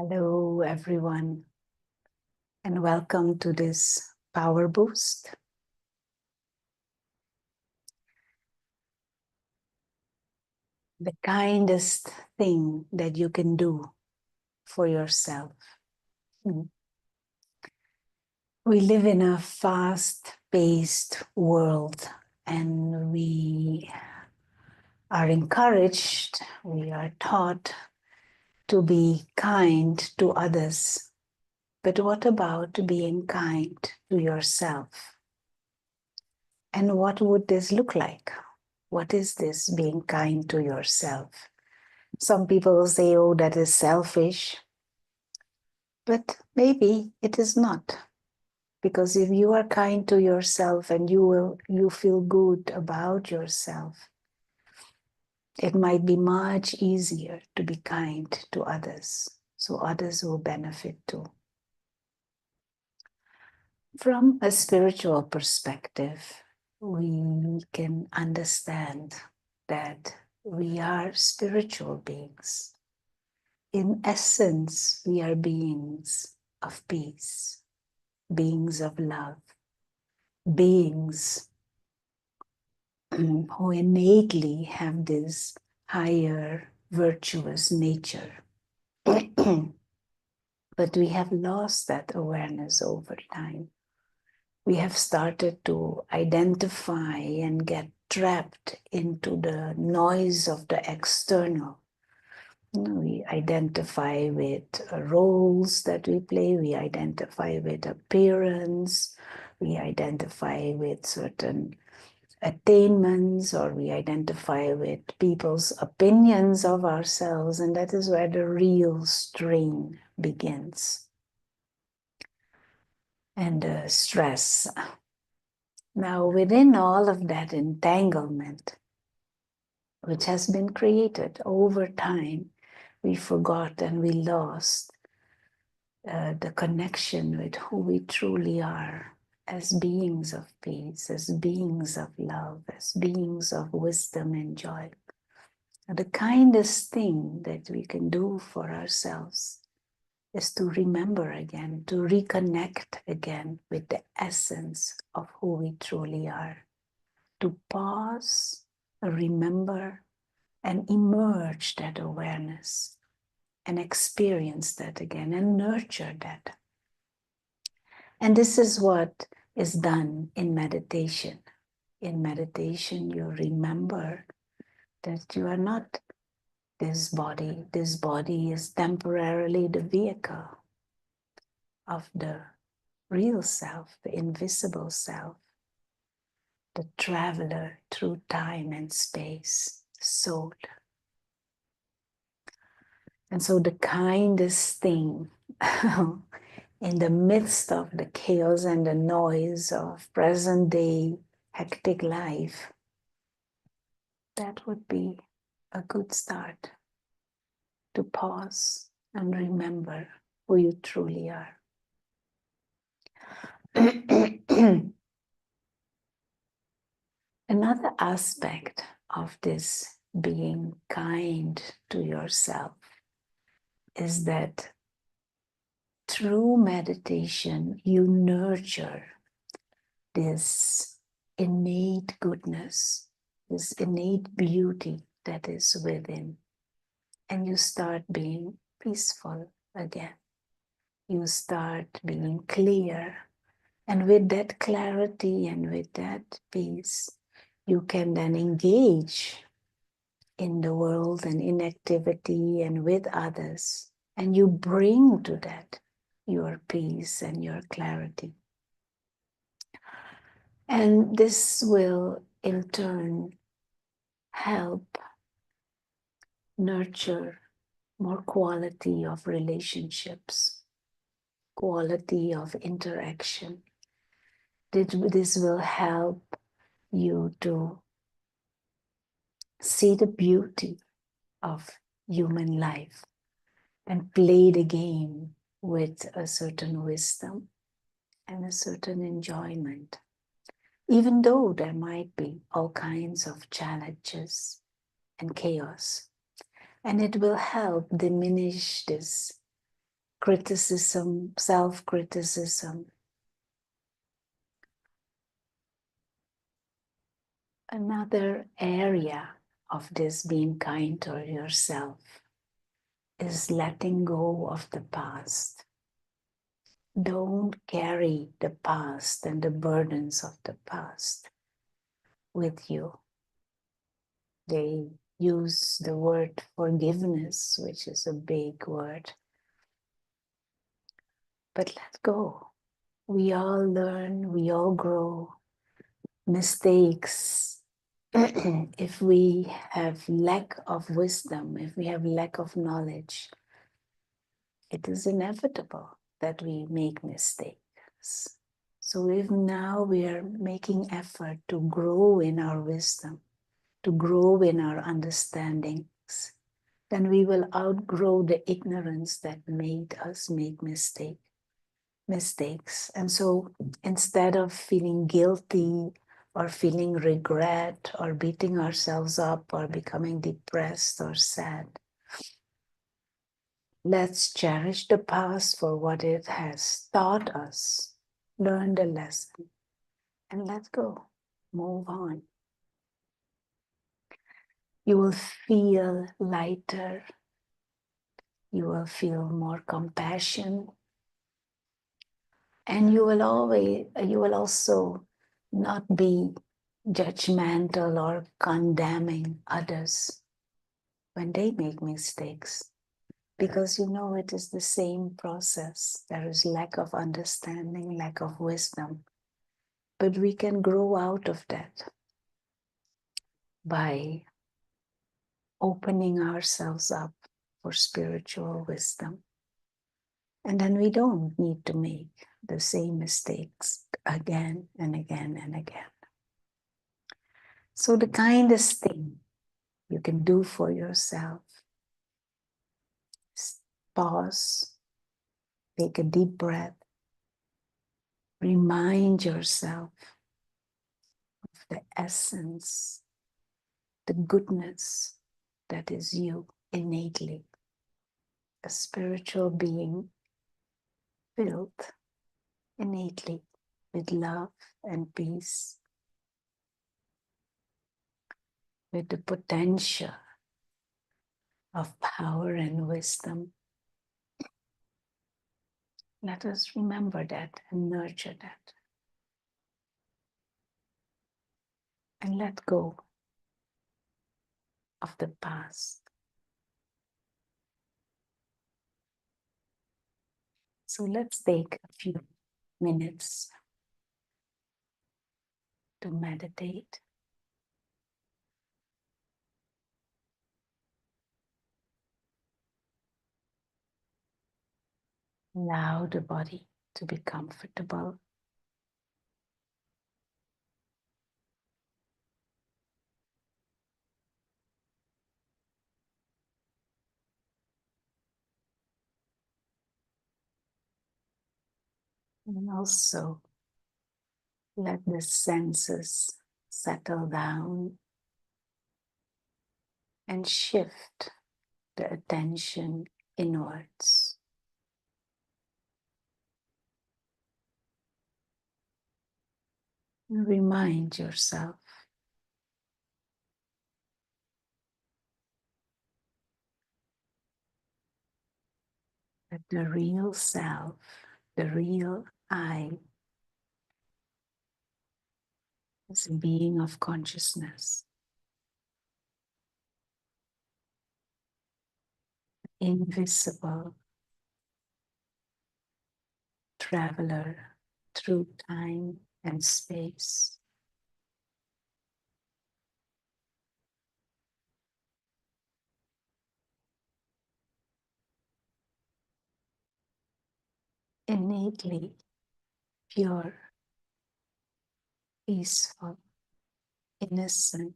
Hello, everyone, and welcome to this Power Boost. The kindest thing that you can do for yourself. We live in a fast-paced world, and we are encouraged, we are taught to be kind to others. But what about being kind to yourself? And what would this look like? What is this being kind to yourself? Some people say, oh, that is selfish. But maybe it is not. Because if you are kind to yourself and you feel good about yourself, it might be much easier to be kind to others, so others will benefit too. From a spiritual perspective, we can understand that we are spiritual beings. In essence, we are beings of peace, beings of love, beings who innately have this higher virtuous nature. But we have lost that awareness over time. We have started to identify and get trapped into the noise of the external. We identify with roles that we play, we identify with appearance, we identify with certain attainments, or we identify with people's opinions of ourselves, and that is where the real strain begins. And the stress. Now, within all of that entanglement, which has been created over time, we forgot and we lost the connection with who we truly are as beings of peace, as beings of love, as beings of wisdom and joy. The kindest thing that we can do for ourselves is to remember again, to reconnect again with the essence of who we truly are. To pause, remember, and emerge that awareness and experience that again and nurture that. And this is what is done in meditation. In meditation, you remember that you are not this body. This body is temporarily the vehicle of the real self, the invisible self, the traveler through time and space, soul. And so the kindest thing in the midst of the chaos and the noise of present day hectic life, that would be a good start to pause and remember who you truly are. Another aspect of this being kind to yourself is that through meditation, you nurture this innate goodness, this innate beauty that is within. And you start being peaceful again. You start being clear. And with that clarity and with that peace, you can then engage in the world and in activity and with others. And you bring to that your peace and your clarity. And this will in turn help nurture more quality of relationships, quality of interaction. This will help you to see the beauty of human life and play the game with a certain wisdom and a certain enjoyment, even though there might be all kinds of challenges and chaos. And it will help diminish this criticism, self-criticism. Another area of this being kind to yourself is letting go of the past. Don't carry the past and the burdens of the past with you. They use the word forgiveness, which is a big word. But let go. We all learn, we all grow. Mistakes. If we have lack of wisdom, if we have lack of knowledge, it is inevitable that we make mistakes. So if now we are making effort to grow in our wisdom, to grow in our understandings, then we will outgrow the ignorance that made us make mistakes. And so instead of feeling guilty or feeling regret or beating ourselves up or becoming depressed or sad, let's cherish the past for what it has taught us, learn the lesson, and let go, move on. You will feel lighter. You will feel more compassion. And you will also not be judgmental or condemning others when they make mistakes. Because you know it is the same process. There is lack of understanding, lack of wisdom. But we can grow out of that by opening ourselves up for spiritual wisdom. And then we don't need to make the same mistakes again and again and again. So the kindest thing you can do for yourself is pause, take a deep breath, remind yourself of the essence, the goodness that is you innately, a spiritual being filled innately with love and peace, with the potential of power and wisdom. Let us remember that and nurture that. And let go of the past. So let's take a few minutes to meditate. Allow the body to be comfortable. And also let the senses settle down and shift the attention inwards. And remind yourself that the real self, the real I, is a being of consciousness, invisible traveler through time and space. Innately pure, peaceful, innocent,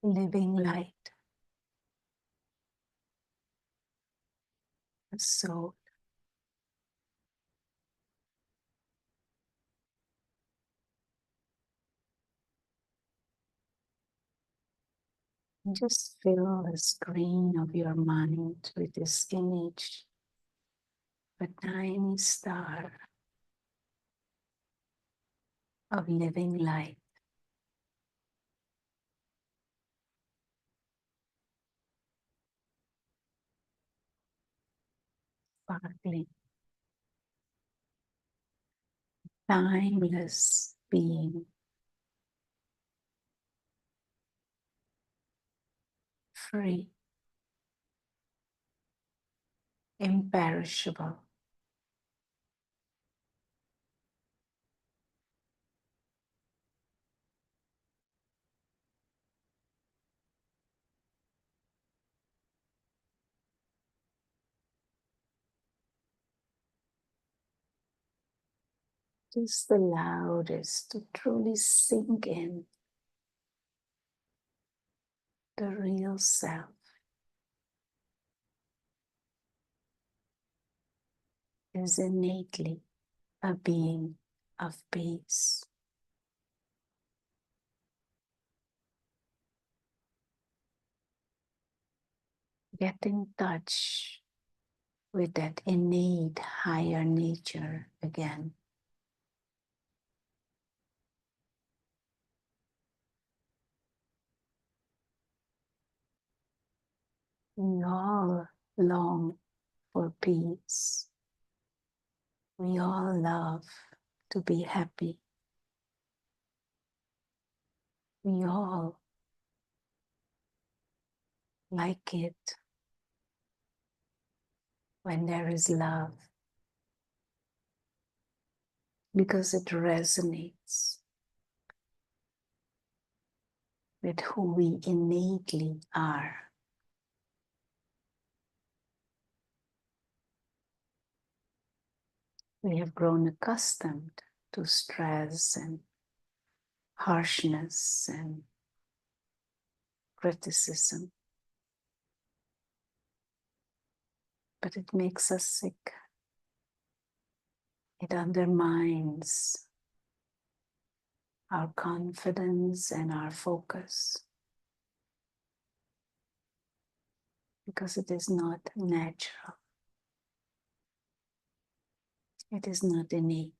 living light, a soul. Just fill the screen of your mind with this image of a tiny star of living light, sparkling, timeless being, free, imperishable. Just the loudest to truly sink in the real self is innately a being of peace. Get in touch with that innate higher nature again. We all long for peace. We all love to be happy. We all like it when there is love because it resonates with who we innately are. We have grown accustomed to stress and harshness and criticism, but it makes us sick. It undermines our confidence and our focus because it is not natural. It is not innate.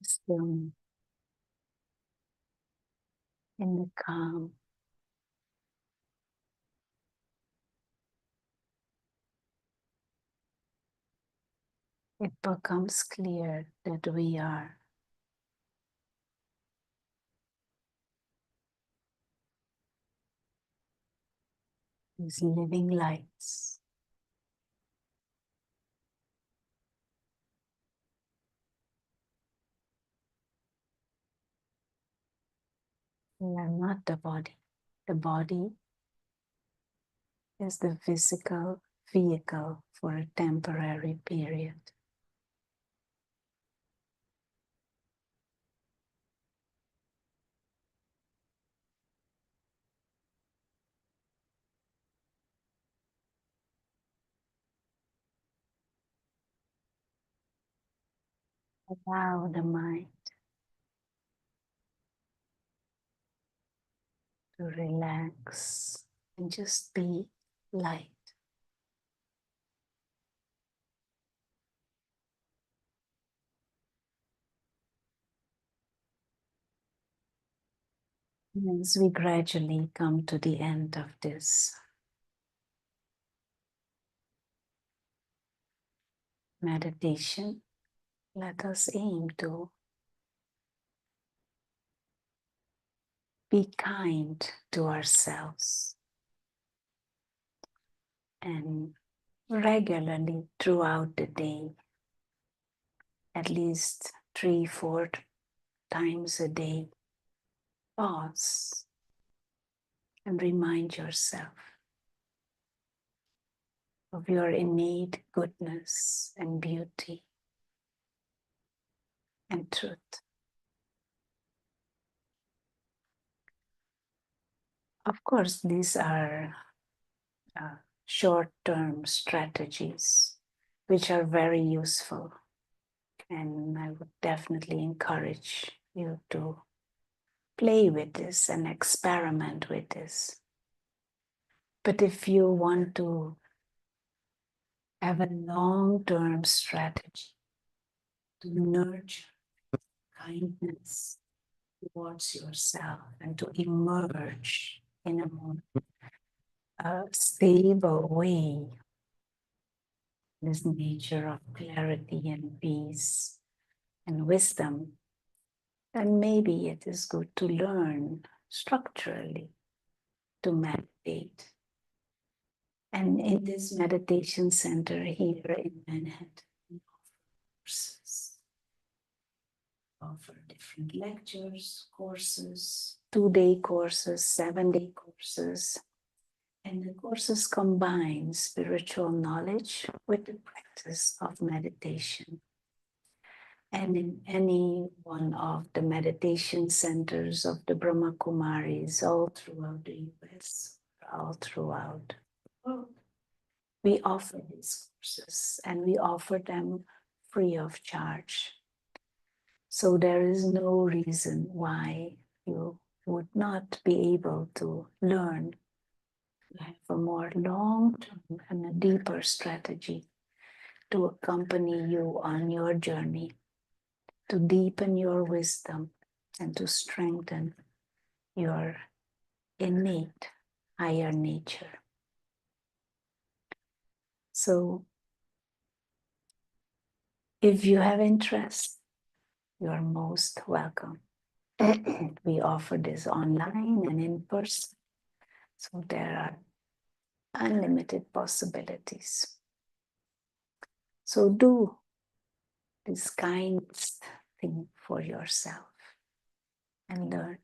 Still in the calm, it becomes clear that we are these living lights. We are not the body. The body is the physical vehicle for a temporary period. Allow the mind to relax and just be light. And as we gradually come to the end of this meditation, let us aim to be kind to ourselves and regularly throughout the day, at least 3-4 times a day, pause and remind yourself of your innate goodness and beauty and truth. Of course, these are short-term strategies which are very useful, and I would definitely encourage you to play with this and experiment with this. But if you want to have a long-term strategy to nurture kindness towards yourself and to emerge in a more stable way, this nature of clarity and peace and wisdom, then maybe it is good to learn structurally to meditate. And in this meditation center here in Manhattan, we offer different lectures, courses, 2-day courses, 7-day courses. And the courses combine spiritual knowledge with the practice of meditation. And in any one of the meditation centers of the Brahma Kumaris all throughout the US, all throughout the world, we offer these courses and we offer them free of charge. So there is no reason why you would not be able to learn to have a more long-term and a deeper strategy to accompany you on your journey, to deepen your wisdom and to strengthen your innate higher nature. So if you have interest, you are most welcome. We offer this online and in person, so there are unlimited possibilities. So do this kindest thing for yourself and learn